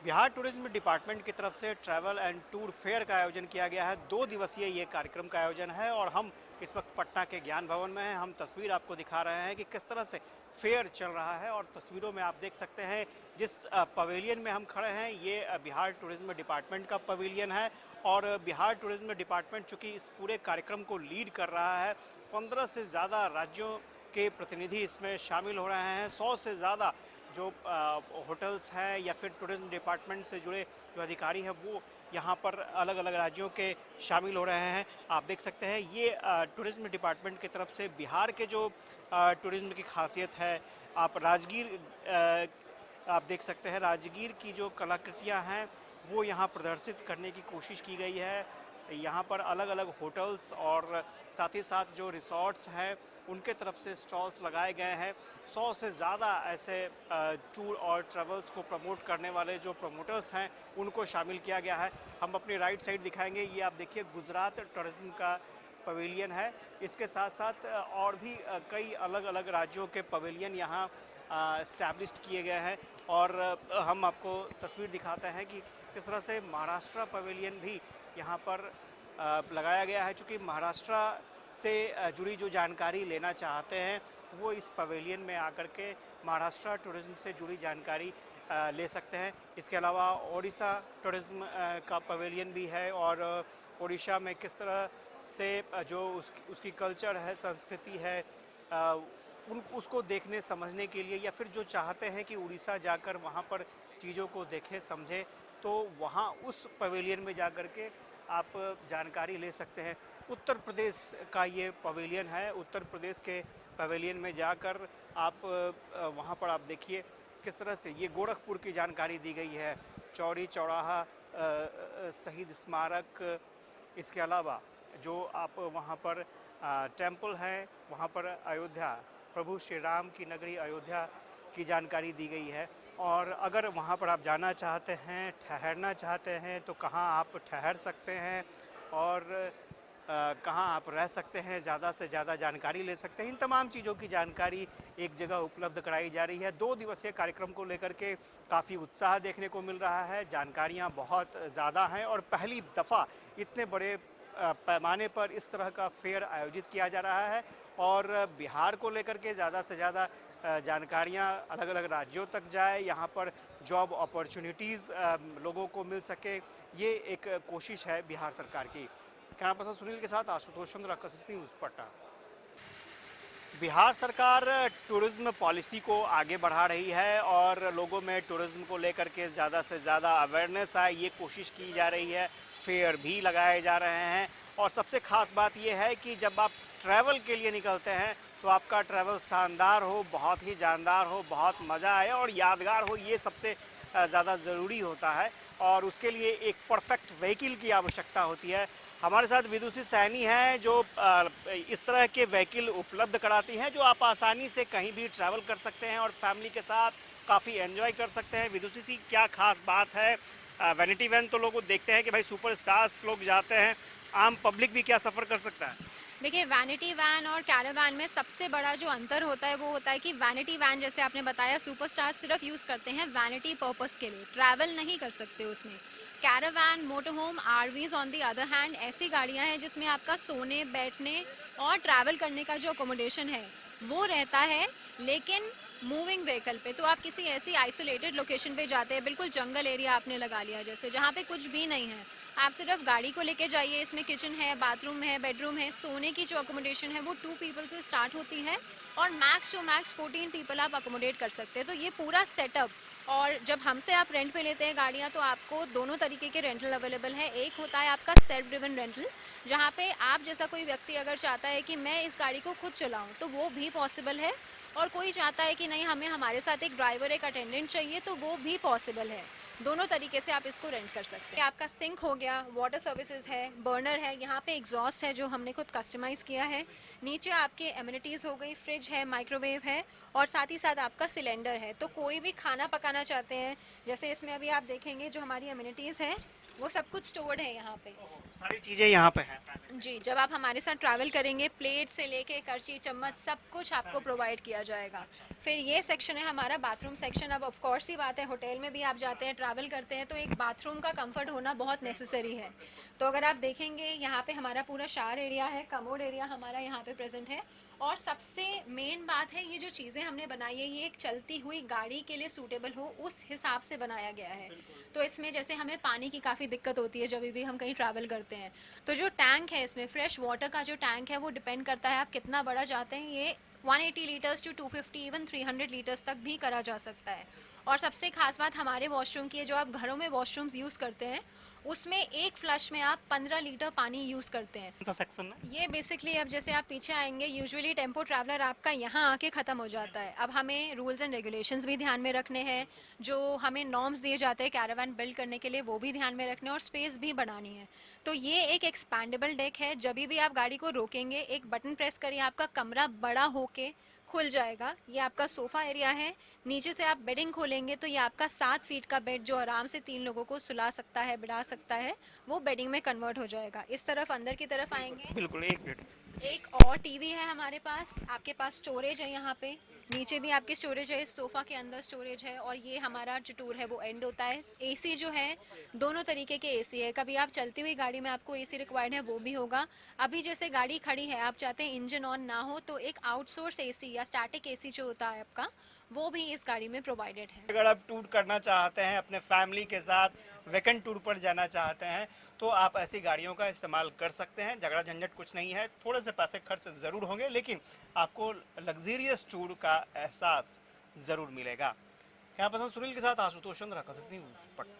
Bihar tourism department की तरफ से ट्रैवल एंड टूर फेयर का आयोजन किया गया है। 2 दिवसीय ये कार्यक्रम का आयोजन है और हम इस वक्त पटना के ज्ञान भवन में हैं। हम तस्वीर आपको दिखा रहे हैं कि किस तरह से फेयर चल रहा है और तस्वीरों में आप देख सकते हैं जिस पवेलियन में हम खड़े हैं ये बिहार टूरिज्म डिपार्टमेंट का पवेलियन है और बिहार टूरिज्म डिपार्टमेंट चूँकि इस पूरे कार्यक्रम को लीड कर रहा है। 15 से ज़्यादा राज्यों के प्रतिनिधि इसमें शामिल हो रहे हैं। 100 से ज़्यादा जो होटल्स हैं या फिर टूरिज्म डिपार्टमेंट से जुड़े जो अधिकारी हैं वो यहाँ पर अलग अलग राज्यों के शामिल हो रहे हैं। आप देख सकते हैं ये टूरिज्म डिपार्टमेंट की तरफ से बिहार के जो टूरिज्म की खासियत है। आप राजगीर आप देख सकते हैं राजगीर की जो कलाकृतियाँ हैं वो यहाँ प्रदर्शित करने की कोशिश की गई है। यहाँ पर अलग अलग होटल्स और साथ ही साथ जो रिसॉर्ट्स हैं उनके तरफ से स्टॉल्स लगाए गए हैं। 100 से ज़्यादा ऐसे टूर और ट्रैवल्स को प्रमोट करने वाले जो प्रमोटर्स हैं उनको शामिल किया गया है। हम अपनी राइट साइड दिखाएंगे, ये आप देखिए गुजरात टूरिज्म का पवेलियन है। इसके साथ साथ और भी कई अलग अलग राज्यों के पवेलियन यहाँ इस्टेब्लिश्ड किए गए हैं और हम आपको तस्वीर दिखाते हैं कि किस तरह से महाराष्ट्र पवेलियन भी यहाँ पर लगाया गया है। चूँकि महाराष्ट्र से जुड़ी जो जानकारी लेना चाहते हैं वो इस पवेलियन में आकर के महाराष्ट्र टूरिज्म से जुड़ी जानकारी ले सकते हैं। इसके अलावा ओडिशा टूरिज्म का पवेलियन भी है और ओडिशा में किस तरह से जो उसकी कल्चर है, संस्कृति है, उसको देखने समझने के लिए या फिर जो चाहते हैं कि उड़ीसा जाकर वहाँ पर चीज़ों को देखें समझें तो वहाँ उस पवेलियन में जाकर के आप जानकारी ले सकते हैं। उत्तर प्रदेश का ये पवेलियन है। उत्तर प्रदेश के पवेलियन में जाकर आप वहाँ पर आप देखिए किस तरह से ये गोरखपुर की जानकारी दी गई है। चौरी चौराहा शहीद स्मारक, इसके अलावा जो आप वहाँ पर टेम्पल हैं वहाँ पर अयोध्या, प्रभु श्री राम की नगरी अयोध्या की जानकारी दी गई है। और अगर वहाँ पर आप जाना चाहते हैं, ठहरना चाहते हैं तो कहाँ आप ठहर सकते हैं और कहाँ आप रह सकते हैं, ज़्यादा से ज़्यादा जानकारी ले सकते हैं। इन तमाम चीज़ों की जानकारी एक जगह उपलब्ध कराई जा रही है। 2 दिवसीय कार्यक्रम को लेकर के काफ़ी उत्साह देखने को मिल रहा है। जानकारियाँ बहुत ज़्यादा हैं और पहली दफ़ा इतने बड़े पैमाने पर इस तरह का फेयर आयोजित किया जा रहा है और बिहार को लेकर के ज़्यादा से ज़्यादा जानकारियाँ अलग अलग राज्यों तक जाए, यहाँ पर जॉब अपॉर्चुनिटीज़ लोगों को मिल सके, ये एक कोशिश है बिहार सरकार की। कैमरा पर्सन सुनील के साथ आशुतोष चंद्र, कसिस न्यूज़, पटना। बिहार सरकार टूरिज्म पॉलिसी को आगे बढ़ा रही है और लोगों में टूरिज्म को लेकर के ज़्यादा से ज़्यादा अवेयरनेस आए ये कोशिश की जा रही है। फेयर भी लगाए जा रहे हैं और सबसे ख़ास बात यह है कि जब आप ट्रैवल के लिए निकलते हैं तो आपका ट्रैवल शानदार हो, बहुत ही जानदार हो, बहुत मज़ा आए और यादगार हो, ये सबसे ज़्यादा ज़रूरी होता है और उसके लिए एक परफेक्ट व्हीकल की आवश्यकता होती है। हमारे साथ विदुषी सैनी हैं जो इस तरह के व्हीकल उपलब्ध कराती हैं जो आप आसानी से कहीं भी ट्रैवल कर सकते हैं और फैमिली के साथ काफ़ी एंजॉय कर सकते हैं। विदुषी सी क्या खास बात है? वैनिटी वैन तो लोग देखते हैं कि भाई सुपरस्टार्स लोग जाते हैं, आम पब्लिक भी क्या सफ़र कर सकता है? देखिए, वैनिटी वैन और कैरावैन में सबसे बड़ा जो अंतर होता है वो होता है कि वैनिटी वैन जैसे आपने बताया सुपरस्टार सिर्फ यूज़ करते हैं वैनिटी पर्पस के लिए, ट्रैवल नहीं कर सकते उसमें। Caravan, motorhome, RVs on the other hand ऐसी गाड़ियां हैं जिसमें आपका सोने, बैठने और ट्रैवल करने का जो अकोमोडेशन है वो रहता है, लेकिन मूविंग व्हीकल पे तो आप किसी ऐसी आइसोलेटेड लोकेशन पे जाते हैं, बिल्कुल जंगल एरिया आपने लगा लिया जैसे, जहाँ पे कुछ भी नहीं है, आप सिर्फ गाड़ी को लेके जाइए। इसमें किचन है, बाथरूम है, बेडरूम है, सोने की जो अकोमोडेशन है वो 2 पीपल से स्टार्ट होती है और मैक्स टू मैक्स 14 पीपल आप अकोमोडेट कर सकते हैं। तो ये पूरा सेटअप, और जब हमसे आप रेंट पे लेते हैं गाड़ियाँ तो आपको दोनों तरीके के रेंटल अवेलेबल है। एक होता है आपका सेल्फ ड्रिवन रेंटल, जहाँ पे आप जैसा कोई व्यक्ति अगर चाहता है कि मैं इस गाड़ी को खुद चलाऊँ तो वो भी पॉसिबल है, और कोई चाहता है कि नहीं हमें हमारे साथ एक ड्राइवर, एक अटेंडेंट चाहिए तो वो भी पॉसिबल है। दोनों तरीके से आप इसको रेंट कर सकते हैं। आपका सिंक हो गया, वाटर सर्विसेज है, बर्नर है, यहाँ पे एग्जॉस्ट है जो हमने खुद कस्टमाइज़ किया है, नीचे आपके एमिनिटीज़ हो गई, फ्रिज है, माइक्रोवेव है और साथ ही साथ आपका सिलेंडर है। तो कोई भी खाना पकाना चाहते हैं, जैसे इसमें अभी आप देखेंगे जो हमारी एमिनिटीज़ है वो सब कुछ स्टोर्ड है यहाँ पे, सारी चीज़ें यहाँ पे हैं जी। जब आप हमारे साथ ट्रैवल करेंगे प्लेट से लेके करछी, चम्मच सब कुछ आपको प्रोवाइड किया जाएगा। फिर ये सेक्शन है हमारा बाथरूम सेक्शन। अब ऑफ कोर्स ही बात है, होटल में भी आप जाते हैं, ट्रैवल करते हैं, तो एक बाथरूम का कंफर्ट होना बहुत नेसेसरी है। तो अगर आप देखेंगे यहाँ पे हमारा पूरा शावर एरिया है, कमोड एरिया हमारा यहाँ पे प्रेजेंट है। और सबसे मेन बात है, ये जो चीज़ें हमने बनाई है ये एक चलती हुई गाड़ी के लिए सूटेबल हो उस हिसाब से बनाया गया है। तो इसमें जैसे हमें पानी की काफ़ी दिक्कत होती है जब भी हम कहीं ट्रैवल करते हैं, तो जो टैंक है इसमें फ्रेश वाटर का जो टैंक है वो डिपेंड करता है आप कितना बड़ा चाहते हैं। ये 180 लीटर्स टू 250 इवन 300 लीटर्स तक भी करा जा सकता है। और सबसे खास बात हमारे वॉशरूम की है, जो आप घरों में वॉशरूम्स यूज़ करते हैं उसमें एक फ्लश में आप 15 लीटर पानी यूज़ करते हैं। कौन सा सेक्शन है? ये बेसिकली अब जैसे आप पीछे आएंगे, यूजुअली टेम्पो ट्रैवलर आपका यहाँ आके ख़त्म हो जाता है। अब हमें रूल्स एंड रेगुलेशंस भी ध्यान में रखने हैं, जो हमें नॉर्म्स दिए जाते हैं कैरावान बिल्ड करने के लिए वो भी ध्यान में रखने, और स्पेस भी बढ़ानी है। तो ये एक एक्सपैंडेबल डेक है, जब भी आप गाड़ी को रोकेंगे एक बटन प्रेस करिए, आपका कमरा बड़ा होके खुल जाएगा। ये आपका सोफ़ा एरिया है। नीचे से आप बेडिंग खोलेंगे तो ये आपका 7 फीट का बेड जो आराम से 3 लोगों को सुला सकता है, बिठा सकता है, वो बेडिंग में कन्वर्ट हो जाएगा। इस तरफ अंदर की तरफ आएंगे, बिल्कुल, एक मिनट। एक और टीवी है हमारे पास, आपके पास स्टोरेज है यहाँ पे, नीचे भी आपकी स्टोरेज है, इस सोफ़ा के अंदर स्टोरेज है। और ये हमारा जो टूर है वो एंड होता है। एसी जो है दोनों तरीके के एसी है, कभी आप चलती हुई गाड़ी में आपको एसी रिक्वायर्ड है वो भी होगा। अभी जैसे गाड़ी खड़ी है, आप चाहते हैं इंजन ऑन ना हो, तो एक आउटसोर्स एसी या स्टैटिक एसी जो होता है आपका, वो भी इस गाड़ी में प्रोवाइडेड है। अगर आप टूर करना चाहते हैं, अपने फैमिली के साथ वीकेंड टूर पर जाना चाहते हैं, तो आप ऐसी गाड़ियों का इस्तेमाल कर सकते हैं। झगड़ा झंझट कुछ नहीं है, थोड़े से पैसे खर्च ज़रूर होंगे, लेकिन आपको लग्जरियस टूर का एहसास ज़रूर मिलेगा। यहाँ पर सुनील के साथ आशुतोष चंद्र, कसस न्यूज़, पटना।